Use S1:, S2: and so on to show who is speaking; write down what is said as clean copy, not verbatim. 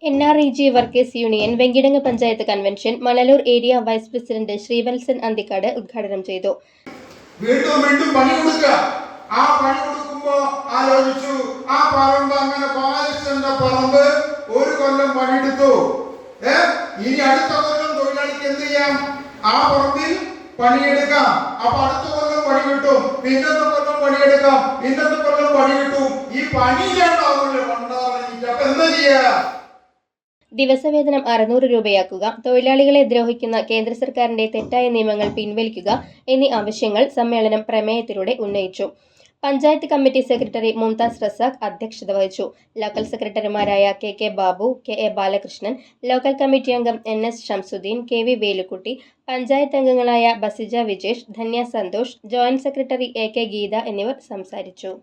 S1: NREG workers union Venkitangu panchayat convention Manalur area vice president Sreevalsan Anthikad ഉദ്ഘാടനം ചെയ്തു.
S2: വീണ്ടും വീണ്ടും പണി കൊടുക്കുക. ആ പണി കൊടുക്കുമ്പോ ആലോചിച്ചു, ആ പറമ്പ് അങ്ങനെ ബാലകൃഷ്ണന്റെ പറമ്പ് ഒരു കൊല്ലം പണിയെടുത്തു. ഇനി അടുത്ത കൊല്ലം തൊഴിലാളിക്ക് എന്ത് ചെയ്യാം? ആ പറമ്പിൽ പണിയെടുക്കാം. അപ്പൊ അടുത്ത കൊല്ലം പണി കിട്ടും, പിന്നത്തെ കൊല്ലം പണിയെടുക്കാം, പിന്നത്തെ കൊല്ലം പണി കിട്ടും. ഈ പണിയില്ലാണ്ടാവില്ല പണ്ടാറിഞ്ഞിട്ട്. അപ്പൊ എന്താ ചെയ്യാ?
S1: ദിവസവേതനം 600 രൂപയാക്കുക, തൊഴിലാളികളെ ദ്രോഹിക്കുന്ന കേന്ദ്ര സർക്കാരിന്റെ തെറ്റായ നിയമങ്ങൾ പിൻവലിക്കുക എന്നീ ആവശ്യങ്ങൾ സമ്മേളനം പ്രമേയത്തിലൂടെ ഉന്നയിച്ചു. പഞ്ചായത്ത് കമ്മിറ്റി സെക്രട്ടറി മുംതാസ് റസാഖ് അധ്യക്ഷത വഹിച്ചു. ലോക്കൽ സെക്രട്ടറിമാരായ KK Babu, KA Balakrishnan, local committee അംഗം NS ഷംസുദ്ദീൻ, KV വേലുക്കുട്ടി, പഞ്ചായത്ത് അംഗങ്ങളായ Basija Vijesh, Dhanya Santhosh, joint secretary AK Geetha എന്നിവർ സംസാരിച്ചു.